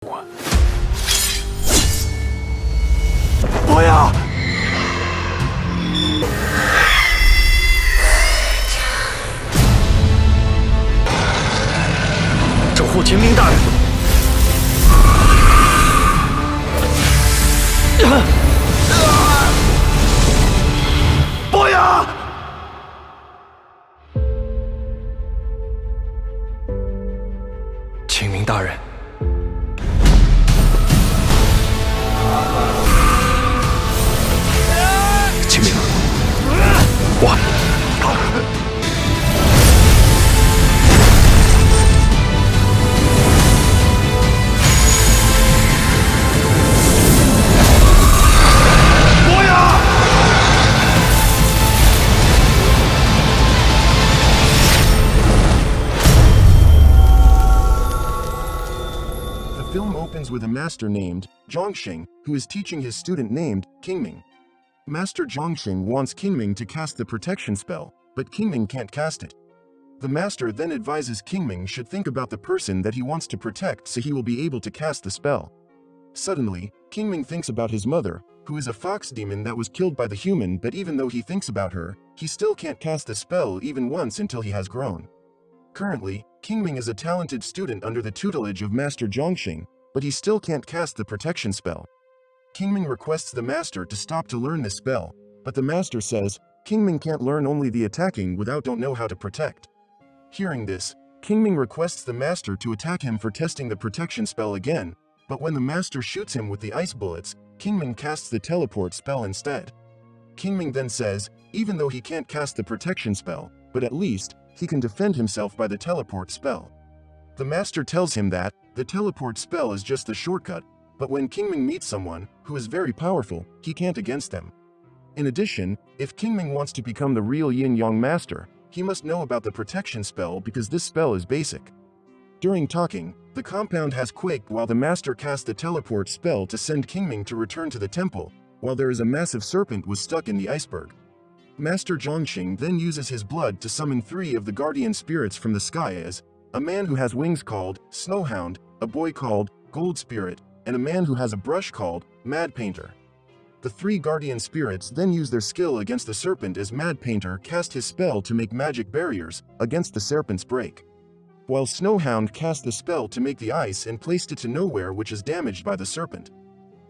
不要！守护秦明大人！不要！秦明大人。 秦明，我。不要！ The film opens with a master named Zhongxing, who is teaching his student named Jingming. Master Zhongxing wants Jingming to cast the protection spell, but Jingming can't cast it. The master then advises Jingming should think about the person that he wants to protect so he will be able to cast the spell. Suddenly, Jingming thinks about his mother, who is a fox demon that was killed by the human, but even though he thinks about her, he still can't cast the spell even once until he has grown. Currently, Jingming is a talented student under the tutelage of Master Zhongxing, but he still can't cast the protection spell. Jingming requests the master to stop to learn this spell, but the master says, Jingming can't learn only the attacking without don't know how to protect. Hearing this, Jingming requests the master to attack him for testing the protection spell again, but when the master shoots him with the ice bullets, Jingming casts the teleport spell instead. Jingming then says, even though he can't cast the protection spell, but at least, he can defend himself by the teleport spell. The master tells him that, the teleport spell is just the shortcut, but when Jingming meets someone who is very powerful, he can't against them. In addition, if Jingming wants to become the real Yin-Yang Master, he must know about the protection spell because this spell is basic. During talking, the compound has quaked while the master cast the teleport spell to send Jingming to return to the temple, while there is a massive serpent was stuck in the iceberg. Master Zhongxing then uses his blood to summon 3 of the guardian spirits from the sky as a man who has wings called Snowhound, a boy called Gold Spirit, and a man who has a brush called Mad Painter. The 3 guardian spirits then use their skill against the serpent as Mad Painter cast his spell to make magic barriers against the serpent's break, while Snowhound cast the spell to make the ice and placed it to nowhere which is damaged by the serpent.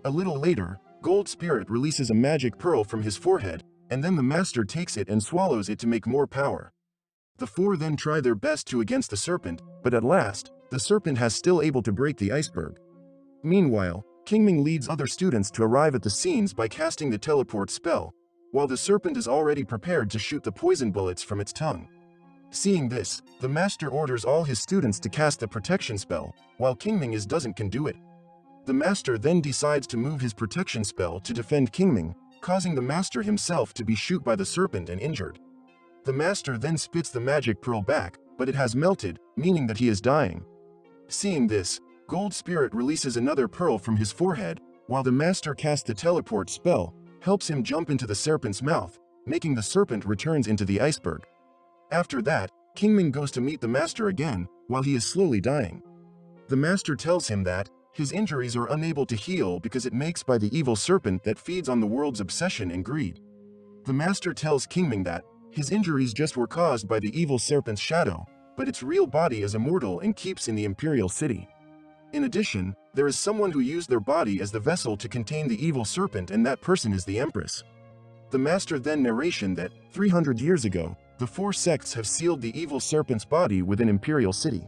A little later, Gold Spirit releases a magic pearl from his forehead, and then the master takes it and swallows it to make more power. The 4 then try their best to against the serpent, but at last, the serpent has still able to break the iceberg. Meanwhile, Jingming leads other students to arrive at the scenes by casting the teleport spell, while the serpent is already prepared to shoot the poison bullets from its tongue. Seeing this, the master orders all his students to cast the protection spell, while Jingming doesn't can do it. The master then decides to move his protection spell to defend Jingming, causing the master himself to be shot by the serpent and injured. The master then spits the magic pearl back, but it has melted, meaning that he is dying. Seeing this, Gold Spirit releases another pearl from his forehead, while the master casts the teleport spell, helps him jump into the serpent's mouth, making the serpent returns into the iceberg. After that, Jingming goes to meet the master again, while he is slowly dying. The master tells him that his injuries are unable to heal because it makes by the evil serpent that feeds on the world's obsession and greed. The master tells Jingming that his injuries just were caused by the evil serpent's shadow, but its real body is immortal and keeps in the imperial city. In addition, there is someone who used their body as the vessel to contain the evil serpent, and that person is the Empress. The master then narration that 300 years ago, the 4 sects have sealed the evil serpent's body within imperial city.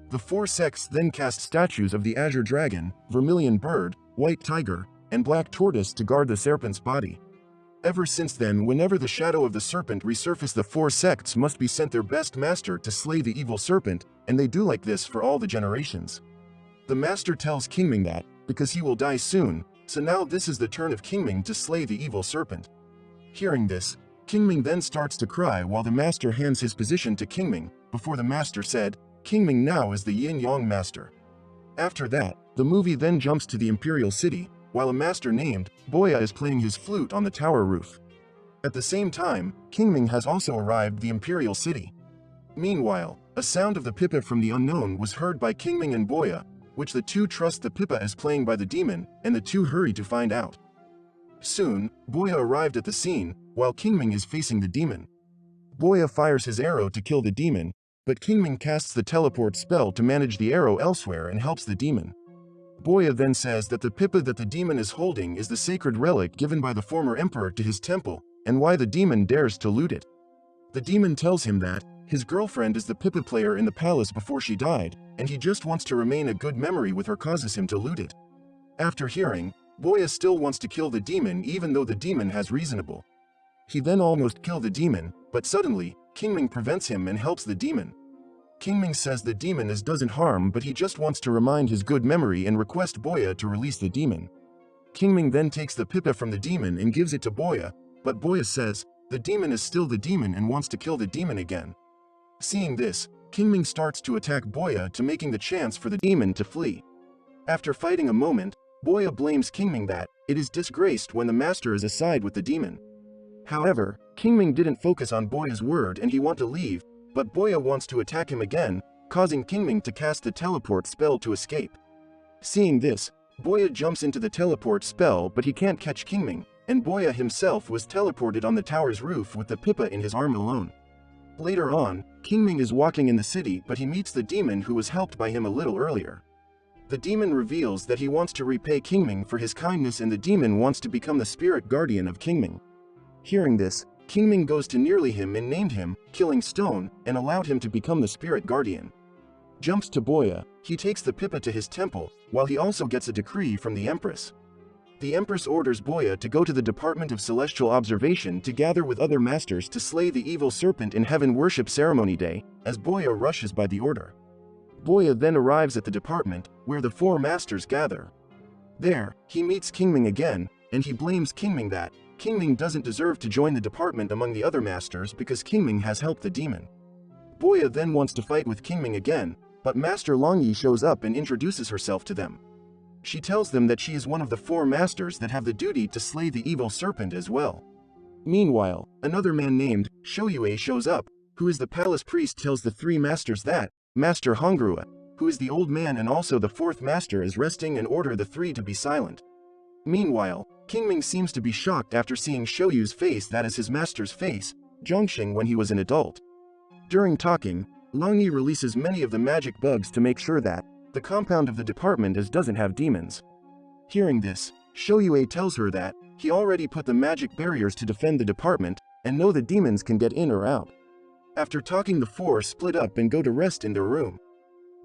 The 4 sects then cast statues of the azure dragon, vermilion bird, white tiger, and black tortoise to guard the serpent's body. Ever since then, whenever the shadow of the serpent resurfaces, the 4 sects must be sent their best master to slay the evil serpent, and they do like this for all the generations. The master tells Jingming that, because he will die soon, so now this is the turn of Jingming to slay the evil serpent. Hearing this, Jingming then starts to cry while the master hands his position to Jingming, before the master said, Jingming now is the Yin-Yang Master. After that, the movie then jumps to the imperial city, while a master named Boya is playing his flute on the tower roof. At the same time, Jingming has also arrived the imperial city. Meanwhile, a sound of the pipa from the unknown was heard by Jingming and Boya, which the two trust the Pippa is playing by the demon, and the two hurry to find out. Soon, Boya arrived at the scene, while Qingming is facing the demon. Boya fires his arrow to kill the demon, but Qingming casts the teleport spell to manage the arrow elsewhere and helps the demon. Boya then says that the Pippa that the demon is holding is the sacred relic given by the former emperor to his temple, and why the demon dares to loot it. The demon tells him that his girlfriend is the Pippa player in the palace before she died, and he just wants to remain a good memory with her causes him to loot it. After hearing, Boya still wants to kill the demon even though the demon has reasonable. He then almost kills the demon, but suddenly, Qingming prevents him and helps the demon. Qingming says the demon doesn't harm, but he just wants to remind his good memory and request Boya to release the demon. Qingming then takes the Pippa from the demon and gives it to Boya, but Boya says the demon is still the demon and wants to kill the demon again. Seeing this, Qingming starts to attack Boya to making the chance for the demon to flee. After fighting a moment, Boya blames Qingming that it is disgraced when the master is aside with the demon. However, Qingming didn't focus on Boya's word and he wants to leave, but Boya wants to attack him again, causing Qingming to cast the teleport spell to escape. Seeing this, Boya jumps into the teleport spell, but he can't catch Qingming, and Boya himself was teleported on the tower's roof with the Pippa in his arm alone. Later on, Qingming is walking in the city, but he meets the demon who was helped by him a little earlier. The demon reveals that he wants to repay Qingming for his kindness, and the demon wants to become the spirit guardian of Qingming. Hearing this, Qingming goes to nearly him and named him Killing Stone and allowed him to become the spirit guardian. Jumps to Boya, he takes the Pippa to his temple, while he also gets a decree from the Empress. The Empress orders Boya to go to the Department of Celestial Observation to gather with other masters to slay the evil serpent in Heaven Worship Ceremony Day, as Boya rushes by the order. Boya then arrives at the department, where the four masters gather. There, he meets Qingming again, and he blames Qingming that Qingming doesn't deserve to join the department among the other masters because Qingming has helped the demon. Boya then wants to fight with Qingming again, but Master Longyi shows up and introduces herself to them. She tells them that she is one of the four masters that have the duty to slay the evil serpent as well. Meanwhile, another man named Shoyue shows up, who is the palace priest. Tells the three masters that Master Hongrua, who is the old man and also the fourth master, is resting and order the three to be silent. Meanwhile, Qingming seems to be shocked after seeing Shoyu's face, that is his master's face, Zhongxing, when he was an adult. During talking, Longyi releases many of the magic bugs to make sure that the compound of the department doesn't have demons. Hearing this, Shoyue tells her that he already put the magic barriers to defend the department and know the demons can get in or out. After talking, the four split up and go to rest in their room.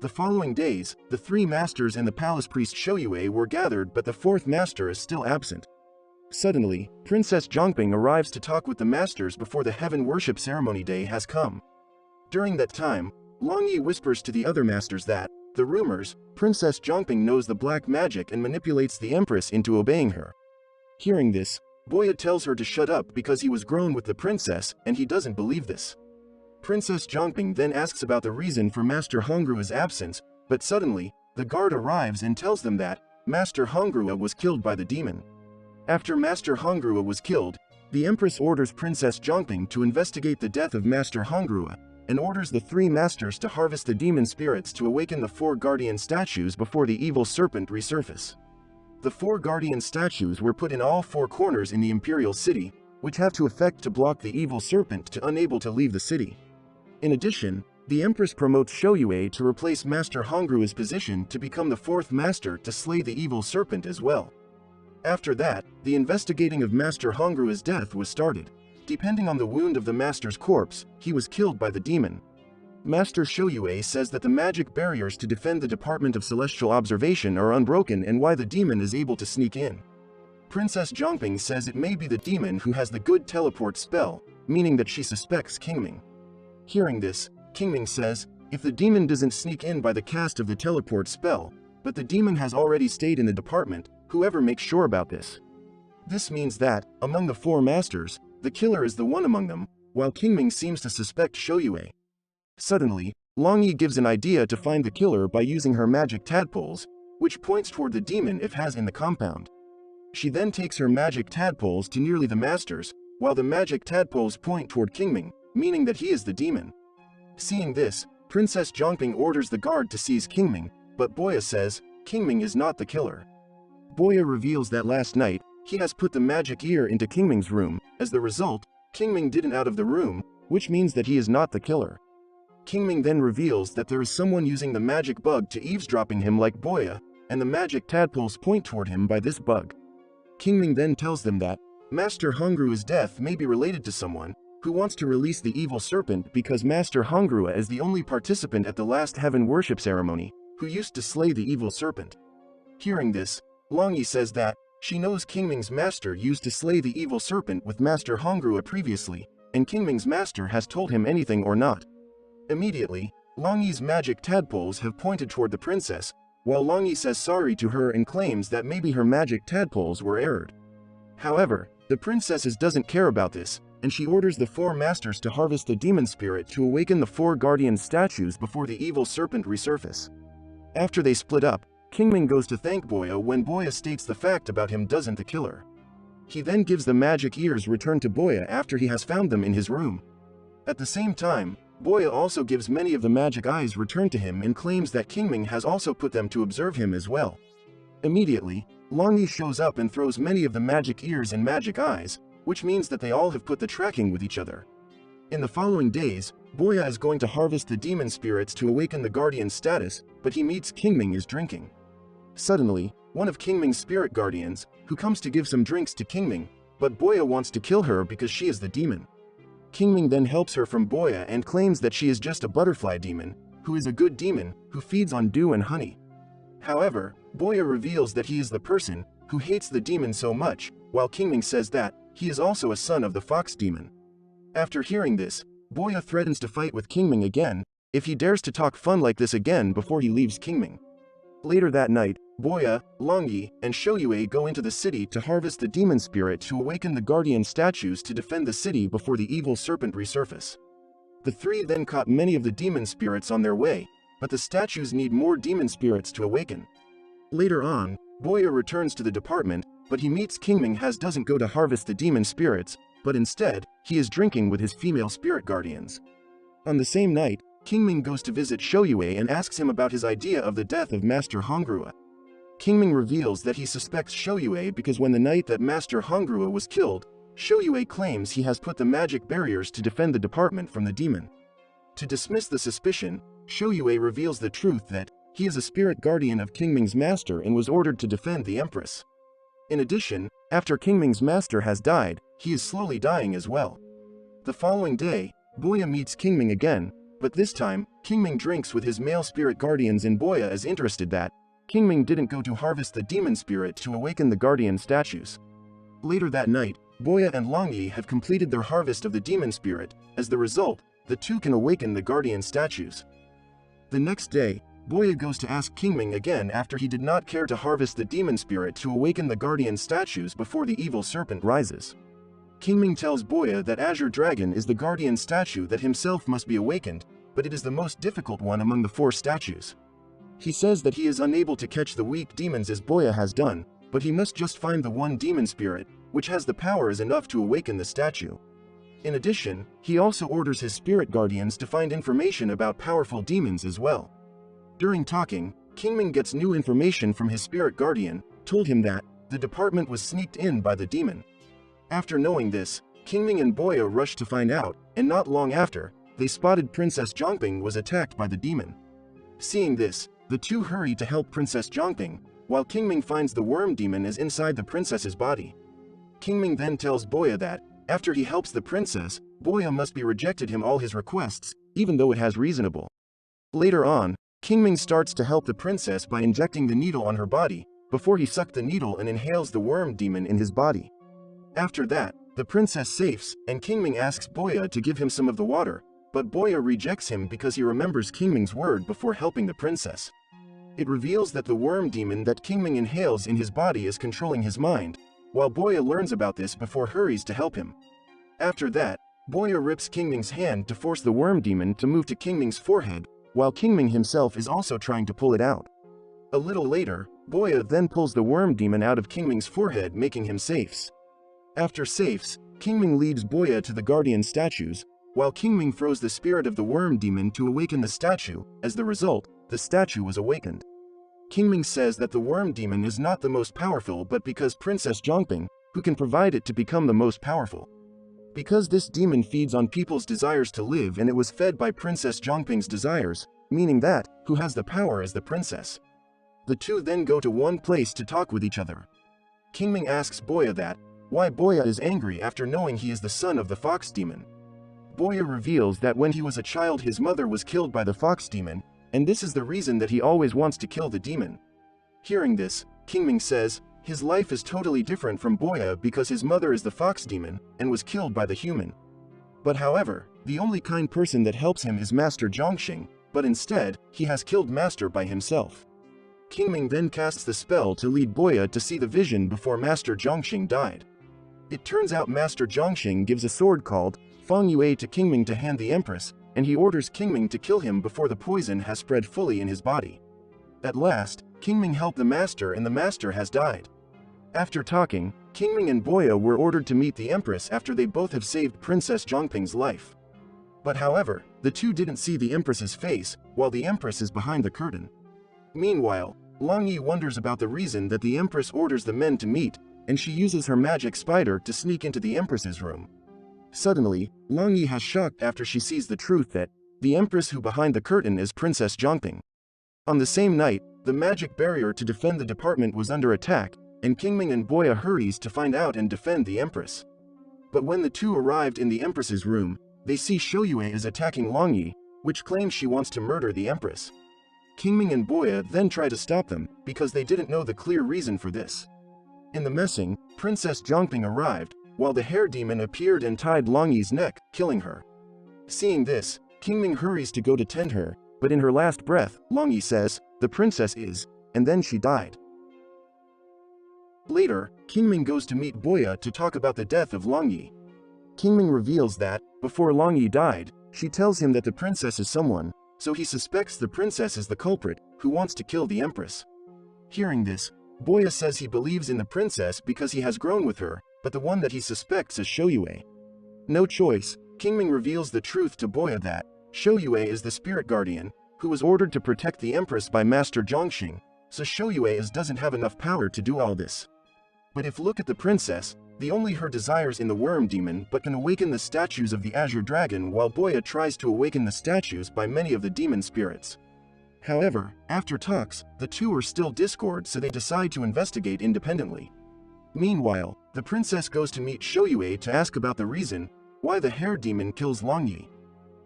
The following days, the three masters and the palace priest Shoyue were gathered, but the fourth master is still absent. Suddenly, Princess Zhongping arrives to talk with the masters before the Heaven Worship Ceremony Day has come. During that time, Longyi whispers to the other masters that the rumors Princess Zhongping knows the black magic and manipulates the Empress into obeying her. Hearing this, Boya tells her to shut up because he was grown with the princess and he doesn't believe this. Princess Zhongping then asks about the reason for Master Hongrua's absence, but suddenly, the guard arrives and tells them that Master Hongrua was killed by the demon. After Master Hongrua was killed, the Empress orders Princess Zhongping to investigate the death of Master Hongrua, and orders the three masters to harvest the demon spirits to awaken the four guardian statues before the evil serpent resurface. The four guardian statues were put in all four corners in the imperial city, which have to effect to block the evil serpent to unable to leave the city. In addition, the Empress promotes Shoyue to replace Master Hongrua's position to become the fourth master to slay the evil serpent as well. After that, the investigating of Master Hongrua's death was started. Depending on the wound of the master's corpse, he was killed by the demon. Master Shoyue says that the magic barriers to defend the Department of Celestial Observation are unbroken and why the demon is able to sneak in. Princess Zhongping says it may be the demon who has the good teleport spell, meaning that she suspects Qingming. Hearing this, Qingming says, if the demon doesn't sneak in by the cast of the teleport spell, but the demon has already stayed in the department, whoever makes sure about this. This means that, among the four masters, the killer is the one among them, while Qingming seems to suspect Shoyue. Suddenly, Longyi gives an idea to find the killer by using her magic tadpoles, which points toward the demon if has in the compound. She then takes her magic tadpoles to nearly the masters, while the magic tadpoles point toward Qingming, meaning that he is the demon. Seeing this, Princess Zhongping orders the guard to seize Qingming, but Boya says, Qingming is not the killer. Boya reveals that last night, he has put the magic ear into Qingming's room. As the result, Qingming didn't out of the room, which means that he is not the killer. Qingming then reveals that there is someone using the magic bug to eavesdropping him like Boya, and the magic tadpoles point toward him by this bug. Qingming then tells them that Master Hongrua's death may be related to someone who wants to release the evil serpent because Master Hongrua is the only participant at the last heaven worship ceremony who used to slay the evil serpent. Hearing this, Longyi says that she knows Qingming's master used to slay the evil serpent with Master Hongrua previously, and Qingming's master has told him anything or not. Immediately, Longyi's magic tadpoles have pointed toward the princess, while Longyi says sorry to her and claims that maybe her magic tadpoles were errored. However, the princess doesn't care about this, and she orders the 4 masters to harvest the demon spirit to awaken the 4 guardian statues before the evil serpent resurface. After they split up, Qingming goes to thank Boya when Boya states the fact about him doesn't the killer. He then gives the magic ears return to Boya after he has found them in his room. At the same time, Boya also gives many of the magic eyes return to him and claims that Qingming has also put them to observe him as well. Immediately, Longyi shows up and throws many of the magic ears and magic eyes, which means that they all have put the tracking with each other. In the following days, Boya is going to harvest the demon spirits to awaken the guardian status, but he meets Qingming is drinking. Suddenly, one of Qingming's spirit guardians, who comes to give some drinks to Qingming, but Boya wants to kill her because she is the demon. Qingming then helps her from Boya and claims that she is just a butterfly demon, who is a good demon, who feeds on dew and honey. However, Boya reveals that he is the person who hates the demon so much, while Qingming says that he is also a son of the fox demon. After hearing this, Boya threatens to fight with Qingming again, if he dares to talk fun like this again before he leaves Qingming. Later that night, Boya, Longyi, and Shouyue go into the city to harvest the demon spirit to awaken the guardian statues to defend the city before the evil serpent resurface. The 3 then caught many of the demon spirits on their way, but the statues need more demon spirits to awaken. Later on, Boya returns to the department, but he meets Qingming doesn't go to harvest the demon spirits, but instead, he is drinking with his female spirit guardians. On the same night, Qingming goes to visit Shouyue and asks him about his idea of the death of Master Hongrua. Qingming reveals that he suspects Shouyue because when the night that Master Hongrua was killed, Shouyue claims he has put the magic barriers to defend the department from the demon. To dismiss the suspicion, Shouyue reveals the truth that he is a spirit guardian of Qingming's master and was ordered to defend the empress. In addition, after Qingming's master has died, he is slowly dying as well. The following day, Boya meets Qingming again, but this time, Qingming drinks with his male spirit guardians and Boya is interested that Qingming didn't go to harvest the demon spirit to awaken the guardian statues. Later that night, Boya and Longyi have completed their harvest of the demon spirit. As the result, the 2 can awaken the guardian statues. The next day, Boya goes to ask Qingming again after he did not care to harvest the demon spirit to awaken the guardian statues before the evil serpent rises. Qingming tells Boya that Azure Dragon is the guardian statue that himself must be awakened, but it is the most difficult one among the 4 statues. He says that he is unable to catch the weak demons as Boya has done, but he must just find the one demon spirit, which has the powers enough to awaken the statue. In addition, he also orders his spirit guardians to find information about powerful demons as well. During talking, Qingming gets new information from his spirit guardian, told him that the department was sneaked in by the demon. After knowing this, Qingming and Boya rush to find out, and not long after, they spotted Princess Zhongping was attacked by the demon. Seeing this, the 2 hurry to help Princess Zhongping, while Qingming finds the worm demon is inside the princess's body. Qingming then tells Boya that, after he helps the princess, Boya must be rejected him all his requests, even though it has reasonable. Later on, Qingming starts to help the princess by injecting the needle on her body, before he sucked the needle and inhales the worm demon in his body. After that, the princess safes, and Qingming asks Boya to give him some of the water, but Boya rejects him because he remembers Qingming's word before helping the princess. It reveals that the worm demon that Qingming inhales in his body is controlling his mind, while Boya learns about this before hurries to help him. After that, Boya rips Qingming's hand to force the worm demon to move to Qingming's forehead, while Qingming himself is also trying to pull it out. A little later, Boya then pulls the worm demon out of Qingming's forehead, making him safes. After safes, Qingming leads Boya to the guardian statues, while Qingming throws the spirit of the worm demon to awaken the statue. As the result, the statue was awakened. Qingming says that the worm demon is not the most powerful but because Princess Zhongping, who can provide it to become the most powerful. Because this demon feeds on people's desires to live and it was fed by Princess Zhongping's desires, meaning that, who has the power is the princess. The two then go to one place to talk with each other. Qingming asks Boya that, why Boya is angry after knowing he is the son of the fox demon. Boya reveals that when he was a child his mother was killed by the fox demon, and this is the reason that he always wants to kill the demon. Hearing this, Qingming says, his life is totally different from Boya because his mother is the fox demon and was killed by the human. But however, the only kind person that helps him is Master Zhongxing, but instead, he has killed Master by himself. Qingming then casts the spell to lead Boya to see the vision before Master Zhongxing died. It turns out Master Zhongxing gives a sword called Feng Yue to Qingming to hand the Empress, and he orders Qingming to kill him before the poison has spread fully in his body. At last, Qingming helped the Master and the Master has died. After talking, Qingming and Boya were ordered to meet the Empress after they both have saved Princess Zhongping's life. But however, the two didn't see the Empress's face, while the Empress is behind the curtain. Meanwhile, Long Yi wonders about the reason that the Empress orders the men to meet, and she uses her magic spider to sneak into the Empress's room. Suddenly, Long Yi has shocked after she sees the truth that the Empress who behind the curtain is Princess Zhongping. On the same night, the magic barrier to defend the department was under attack, and Qingming and Boya hurries to find out and defend the Empress. But when the two arrived in the Empress's room, they see Shouyue is attacking Long Yi, which claims she wants to murder the Empress. Qingming and Boya then try to stop them, because they didn't know the clear reason for this. In the messing, Princess Zhongping arrived, while the hair demon appeared and tied Long Yi's neck, killing her. Seeing this, Qingming hurries to go to tend her, but in her last breath, Long Yi says, the princess is, and then she died. Later, Qingming goes to meet Boya to talk about the death of Long Yi. Qingming reveals that, before Long Yi died, she tells him that the princess is someone, so he suspects the princess is the culprit, who wants to kill the Empress. Hearing this, Boya says he believes in the princess because he has grown with her, but the one that he suspects is Shouyue. No choice, Qingming reveals the truth to Boya that Shouyue is the spirit guardian, who was ordered to protect the Empress by Master Zhongxing, so Shouyue doesn't have enough power to do all this. But if look at the princess, the only her desires in the worm demon but can awaken the statues of the azure dragon while Boya tries to awaken the statues by many of the demon spirits. However, after talks, the two are still discord so they decide to investigate independently. Meanwhile, the princess goes to meet Shouyue to ask about the reason why the hair demon kills Long Yi.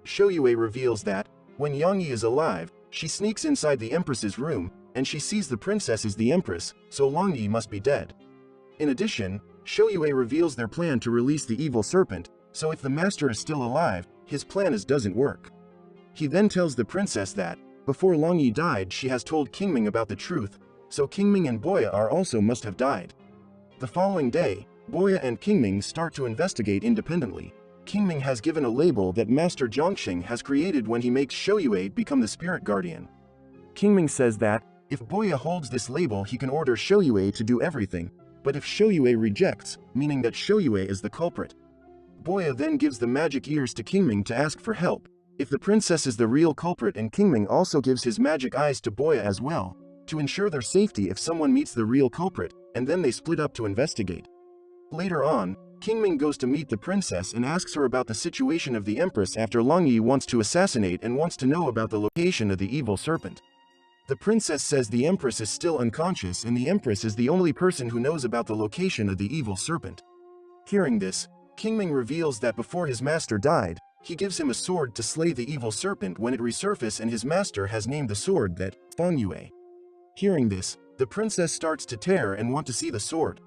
Shouyue reveals that, when Yang Yi is alive, she sneaks inside the Empress's room, and she sees the princess is the Empress, so Long Yi must be dead. In addition, Shouyue reveals their plan to release the evil serpent, so if the master is still alive, his plan doesn't work. He then tells the princess that, before Long Yi died she has told Qingming about the truth, so Qingming and Boya also must have died. The following day, Boya and Qingming start to investigate independently. Qingming has given a label that Master Zhongxing has created when he makes Shouyue become the spirit guardian. Qingming says that, if Boya holds this label he can order Shouyue to do everything, but if Shouyue rejects, meaning that Shouyue is the culprit. Boya then gives the magic ears to Qingming to ask for help, if the princess is the real culprit, and Qingming also gives his magic eyes to Boya as well, to ensure their safety if someone meets the real culprit, and then they split up to investigate. Later on, Qingming goes to meet the princess and asks her about the situation of the Empress after Long Yi wants to assassinate and wants to know about the location of the evil serpent. The princess says the Empress is still unconscious and the Empress is the only person who knows about the location of the evil serpent. Hearing this, Qingming reveals that before his master died, he gives him a sword to slay the evil serpent when it resurfaces, and his master has named the sword that Feng Yue. Hearing this, the princess starts to tear and want to see the sword.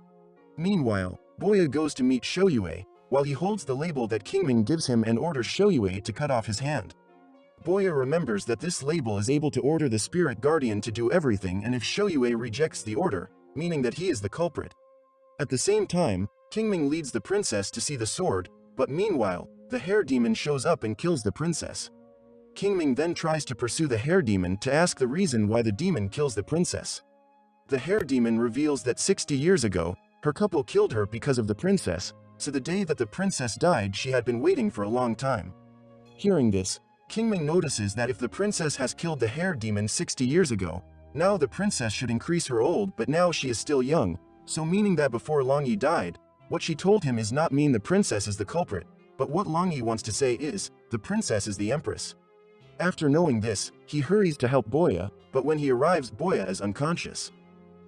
Meanwhile, Boya goes to meet Shouyue, while he holds the label that Qingming gives him and orders Shouyue to cut off his hand. Boya remembers that this label is able to order the spirit guardian to do everything, and if Shouyue rejects the order, meaning that he is the culprit. At the same time, Qingming leads the princess to see the sword, but meanwhile, the hair demon shows up and kills the princess. Qingming then tries to pursue the hair demon to ask the reason why the demon kills the princess. The hair demon reveals that 60 years ago, her couple killed her because of the princess, so the day that the princess died she had been waiting for a long time. Hearing this, Qingming notices that if the princess has killed the hair demon 60 years ago, Now the princess should increase her old, but now she is still young, so meaning that before Long Yi died, what she told him is not mean the princess is the culprit, but what Long Yi wants to say is, the princess is the empress. After knowing this, he hurries to help Boya, but when he arrives Boya is unconscious.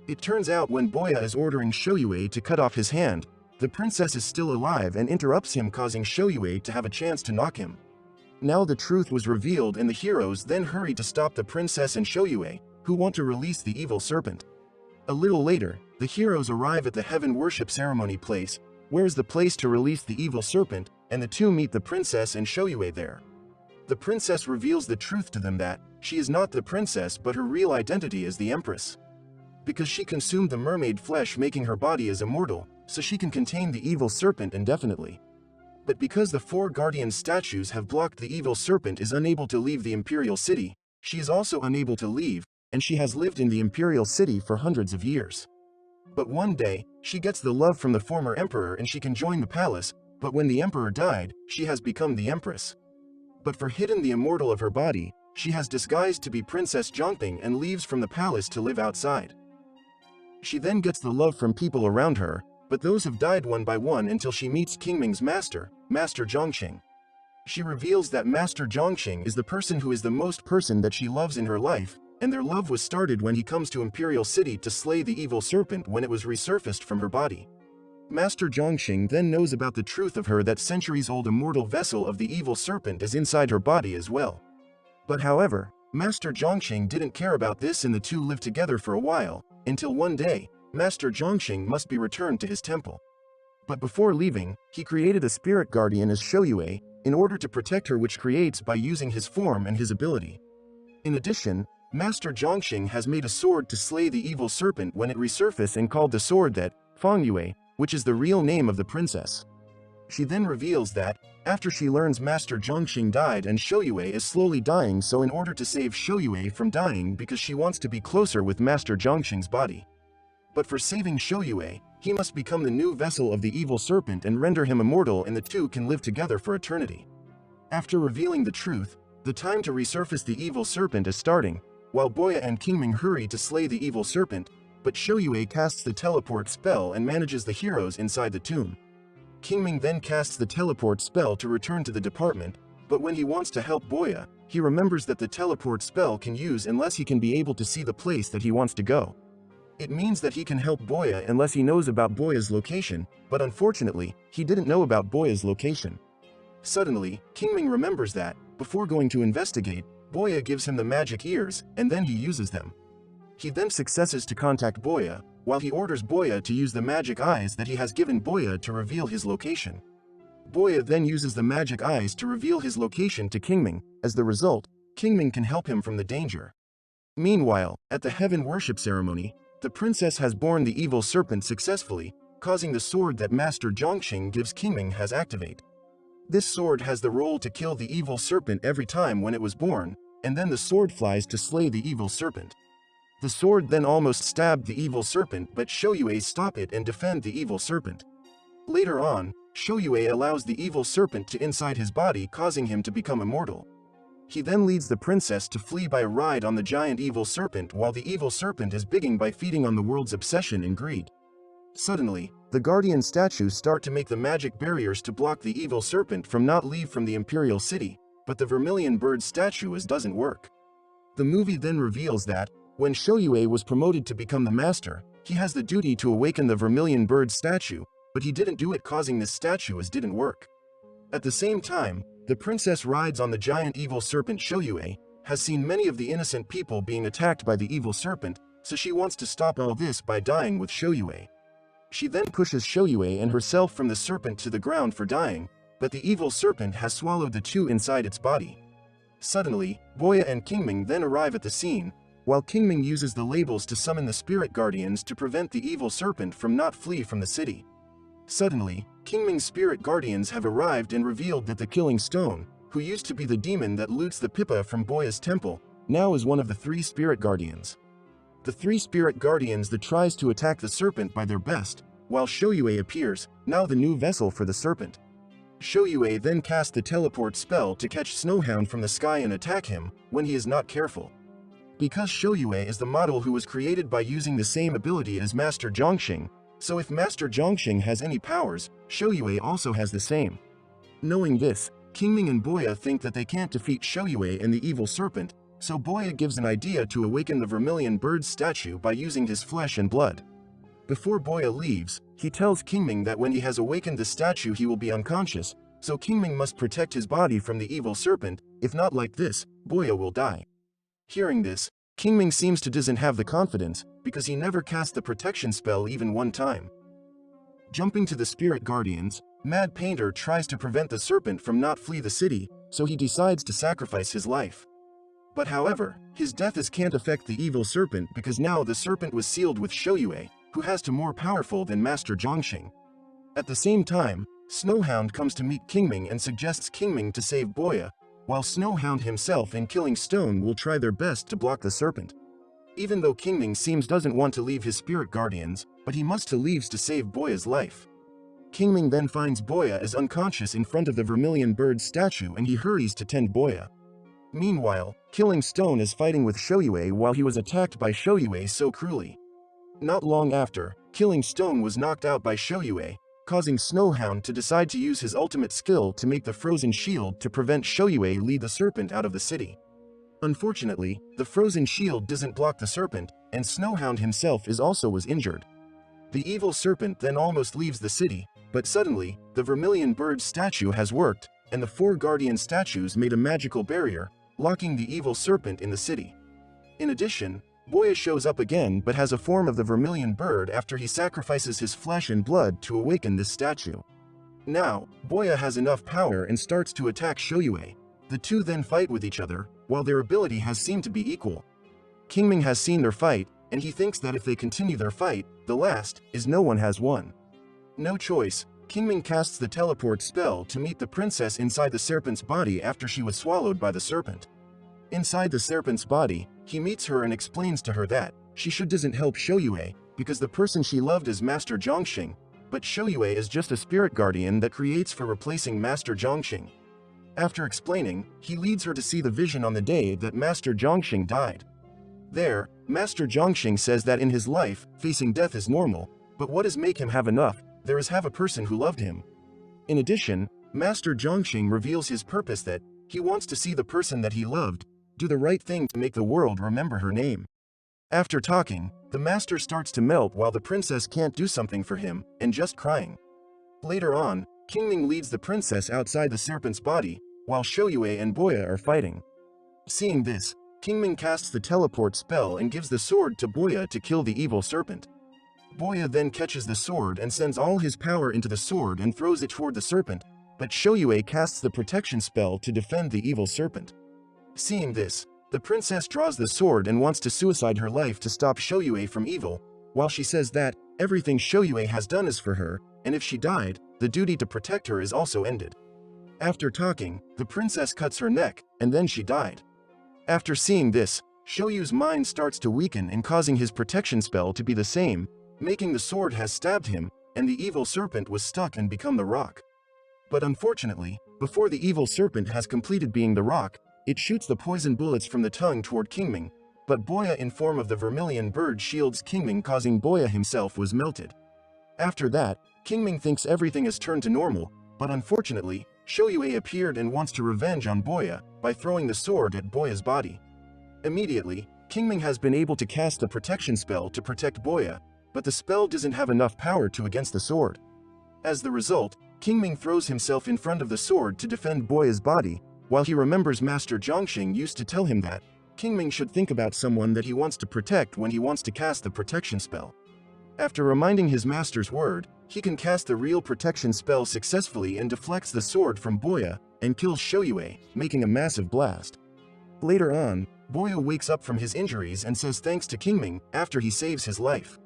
It turns out when Boya is ordering Shoyue to cut off his hand, the princess is still alive and interrupts him, causing Shoyue to have a chance to knock him. Now the truth was revealed and the heroes then hurry to stop the princess and Shoyue, who want to release the evil serpent. A little later, the heroes arrive at the heaven worship ceremony place, where's the place to release the evil serpent, and the two meet the princess and Shoyue there. The princess reveals the truth to them that she is not the princess but her real identity is the empress. Because she consumed the mermaid flesh, making her body as immortal, so she can contain the evil serpent indefinitely. But because the four guardian statues have blocked the evil serpent is unable to leave the imperial city, she is also unable to leave, and she has lived in the imperial city for hundreds of years. But one day, she gets the love from the former emperor and she can join the palace, but when the emperor died, she has become the empress. But for hidden the immortal of her body, she has disguised to be Princess Jingming and leaves from the palace to live outside. She then gets the love from people around her, but those have died one by one until she meets Jingming's master, Master Zhongxing. She reveals that Master Zhongxing is the person who is the most person that she loves in her life, and their love was started when he comes to Imperial City to slay the evil serpent when it was resurfaced from her body. Master Zhongxing then knows about the truth of her that centuries-old immortal vessel of the evil serpent is inside her body as well. But however, Master Zhongxing didn't care about this and the two lived together for a while, until one day, Master Zhongxing must be returned to his temple. But before leaving, he created a spirit guardian as Shoyue, in order to protect her, which creates by using his form and his ability. In addition, Master Zhongxing has made a sword to slay the evil serpent when it resurfaced and called the sword that, Fangyue, which is the real name of the princess. She then reveals that, after she learns Master Zhongxing died and Shoyue is slowly dying, so in order to save Shoyue from dying because she wants to be closer with Master Zhongxing's body. But for saving Shoyue, he must become the new vessel of the evil serpent and render him immortal, and the two can live together for eternity. After revealing the truth, the time to resurface the evil serpent is starting, while Boya and Jingming hurry to slay the evil serpent, but Shoyue casts the teleport spell and manages the heroes inside the tomb. Jingming then casts the teleport spell to return to the department, but when he wants to help Boya, he remembers that the teleport spell can use unless he can be able to see the place that he wants to go. It means that he can help Boya unless he knows about Boya's location, but unfortunately, he didn't know about Boya's location. Suddenly, Jingming remembers that, before going to investigate, Boya gives him the magic ears, and then he uses them. He then succeeds to contact Boya, while he orders Boya to use the magic eyes that he has given Boya to reveal his location. Boya then uses the magic eyes to reveal his location to Jingming. As the result, Jingming can help him from the danger. Meanwhile, at the heaven worship ceremony, the princess has borne the evil serpent successfully, causing the sword that Master Zhongxing gives Jingming has activate. This sword has the role to kill the evil serpent every time when it was born, and then the sword flies to slay the evil serpent. The sword then almost stabbed the evil serpent, but Shoyue stop it and defend the evil serpent. Later on, Shoyue allows the evil serpent to inside his body, causing him to become immortal. He then leads the princess to flee by a ride on the giant evil serpent, while the evil serpent is begging by feeding on the world's obsession and greed. Suddenly, the guardian statues start to make the magic barriers to block the evil serpent from not leave from the imperial city, but the vermilion bird statue doesn't work. The movie then reveals that, when Shoyue was promoted to become the master, he has the duty to awaken the vermilion bird statue, but he didn't do it, causing this statue didn't work. At the same time, the princess rides on the giant evil serpent. Shoyue has seen many of the innocent people being attacked by the evil serpent, so she wants to stop all this by dying with Shoyue. She then pushes Shoyue and herself from the serpent to the ground for dying, but the evil serpent has swallowed the two inside its body. Suddenly, Boya and Jingming then arrive at the scene, while Jingming uses the labels to summon the spirit guardians to prevent the evil serpent from not flee from the city. Suddenly, Jingming's spirit guardians have arrived and revealed that the Killing Stone, who used to be the demon that loots the Pippa from Boya's temple, now is one of the three spirit guardians. The three spirit guardians that tries to attack the serpent by their best, while Shoyue appears, now the new vessel for the serpent. Shoyue then casts the teleport spell to catch Snowhound from the sky and attack him, when he is not careful. Because Shoyue is the model who was created by using the same ability as Master Zhongxing, so if Master Zhongxing has any powers, Shoyue also has the same. Knowing this, Qingming and Boya think that they can't defeat Shoyue and the evil serpent, so Boya gives an idea to awaken the vermilion bird's statue by using his flesh and blood. Before Boya leaves, he tells Qingming that when he has awakened the statue he will be unconscious, so Qingming must protect his body from the evil serpent, if not like this, Boya will die. Hearing this, Qingming seems to doesn't have the confidence, because he never cast the protection spell even one time. Jumping to the spirit guardians, Mad Painter tries to prevent the serpent from not flee the city, so he decides to sacrifice his life. But however, his death can't affect the evil serpent because now the serpent was sealed with Shoyue, who has to more powerful than Master Zhongxing. At the same time, Snowhound comes to meet Qingming and suggests Qingming to save Boya, while Snowhound himself and Killing Stone will try their best to block the serpent. Even though Qingming seems doesn't want to leave his spirit guardians, but he must leaves to save Boya's life. Qingming then finds Boya as unconscious in front of the vermilion bird's statue and he hurries to tend Boya. Meanwhile, Killing Stone is fighting with Shoyue while he was attacked by Shoyue so cruelly. Not long after, Killing Stone was knocked out by Shoyue, causing Snowhound to decide to use his ultimate skill to make the frozen shield to prevent Shoyue lead the serpent out of the city. Unfortunately, the frozen shield doesn't block the serpent, and Snowhound himself was injured. The evil serpent then almost leaves the city, but suddenly, the vermilion bird's statue has worked, and the 4 guardian statues made a magical barrier, locking the evil serpent in the city. In addition, Boya shows up again but has a form of the vermilion bird after he sacrifices his flesh and blood to awaken this statue. Now, Boya has enough power and starts to attack Shoyue. The two then fight with each other, while their ability has seemed to be equal. Qingming has seen their fight, and he thinks that if they continue their fight, the last is no one has won. No choice, Qingming casts the teleport spell to meet the princess inside the serpent's body after she was swallowed by the serpent. Inside the serpent's body, he meets her and explains to her that she doesn't help Shoyue because the person she loved is Master Zhongxing, but Shoyue is just a spirit guardian that creates for replacing Master Zhongxing. After explaining, he leads her to see the vision on the day that Master Zhongxing died. There, Master Zhongxing says that in his life, facing death is normal, but what does make him have enough, there is have a person who loved him. In addition, Master Zhongxing reveals his purpose that he wants to see the person that he loved do the right thing to make the world remember her name. After talking, the master starts to melt while the princess can't do something for him, and just crying. Later on, Qingming leads the princess outside the serpent's body, while Shoyue and Boya are fighting. Seeing this, Qingming casts the teleport spell and gives the sword to Boya to kill the evil serpent. Boya then catches the sword and sends all his power into the sword and throws it toward the serpent, but Shoyue casts the protection spell to defend the evil serpent. Seeing this, the princess draws the sword and wants to suicide her life to stop Shoyue from evil, while she says that everything Shoyue has done is for her, and if she died, the duty to protect her is also ended. After talking, the princess cuts her neck, and then she died. After seeing this, Shoyu's mind starts to weaken and causing his protection spell to be the same, making the sword has stabbed him, and the evil serpent was stuck and become the rock. But unfortunately, before the evil serpent has completed being the rock, it shoots the poison bullets from the tongue toward Qingming, but Boya in form of the vermilion bird shields Qingming, causing Boya himself was melted. After that, Qingming thinks everything has turned to normal, but unfortunately, Shoyue appeared and wants to revenge on Boya by throwing the sword at Boya's body. Immediately, Qingming has been able to cast the protection spell to protect Boya, but the spell doesn't have enough power to against the sword. As the result, Qingming throws himself in front of the sword to defend Boya's body, while he remembers Master Zhongxing used to tell him that Qingming should think about someone that he wants to protect when he wants to cast the protection spell. After reminding his master's word, he can cast the real protection spell successfully and deflects the sword from Boya and kills Shoyue, making a massive blast. Later on, Boya wakes up from his injuries and says thanks to Qingming after he saves his life.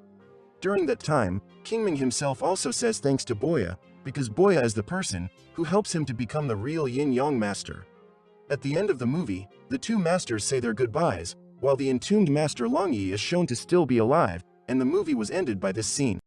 During that time, Qingming himself also says thanks to Boya, because Boya is the person who helps him to become the real Yin-Yang Master. At the end of the movie, the two masters say their goodbyes, while the entombed Master Longyi is shown to still be alive, and the movie was ended by this scene.